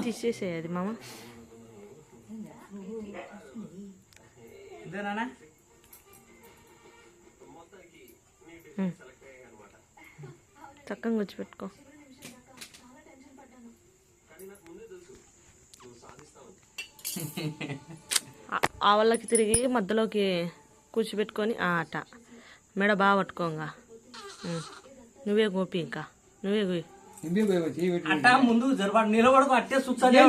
తీసేసేది మామ. ఇదేనా చక్కగా కూర్చోపెట్టుకో. ఆ వాళ్ళకి తిరిగి మధ్యలోకి కూర్చోబెట్టుకొని అట మెడ బాగా పట్టుకోంగా. నువ్వే గోపి, ఇంకా నువ్వే గోయి. అట్టా ముందు జరపాటు నిలబడుకో, అట్టే చూస్తానే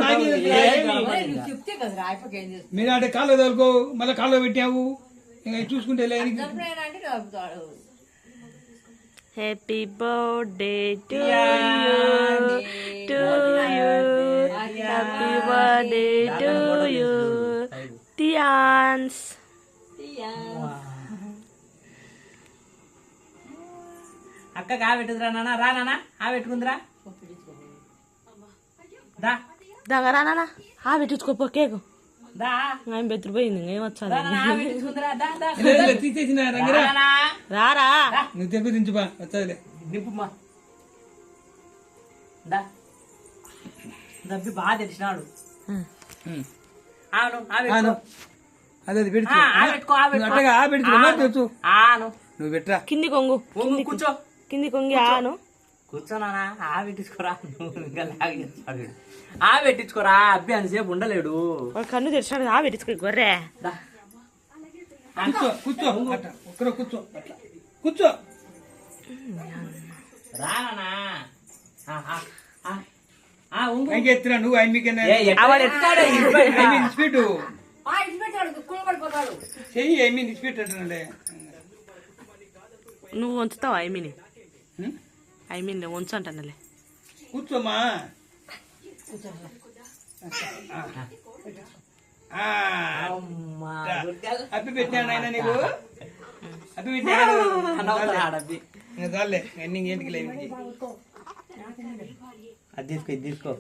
మీరు అంటే కాళ్ళు తోలుకో, మళ్ళీ కాళ్ళు పెట్టావు ఇంకా చూసుకుంటే. Happy birthday to you, happy birthday to you టియాన్స్. అక్కకి ఆ పెట్టుకురా నాన్న. రా నాన్న, ఆ పెట్టుకుందిరా. దాగా రా నాన్న, ఆ పెట్టించుకోపో కేకు. దా ఆయన బెదిరిపోయింది, ఏమొచ్చాను. తీసేసిన రారా, నువ్వు తెంపు దించుబా వచ్చాదిలే. నింపుమా. దా దబ్బి బాగా తెలిసినాడు. అదే పెట్టుకో, అట్టగా ఆ పెట్టుకో. నువ్వు పెట్టరా, కింది కొంగు, కూర్చో. కింది కొంగి ఆను. కూర్చోనా, ఆ పెట్టించుకోరా. ఇంకా లాగేస్తాడు. ఆ పెట్టించుకోరా, అబ్బి అంతసేపు ఉండలేడు. కన్ను తెరిచాడు, ఆ పెట్టించుకో గొర్రె. కూర్చో కూర్చో, ఒక్కరో కూర్చో, కూర్చో. రానా ఎత్తురా నువ్వు. స్పీడ్ చెయ్యి, ఐమీన్ స్పీడ్ అంటున్నాడే. నువ్వు ఉంచుతావా ఐమీని? ఐమీన్ ఉంచు అంటానులే. కూర్చోమా. అప్పి పెట్టాను ఆయన నీకు. అప్పి పెట్టాను చాలే, ఎండింగ్ ఏంటికి లేదు. అది తీసుకో, ఇది తీసుకో.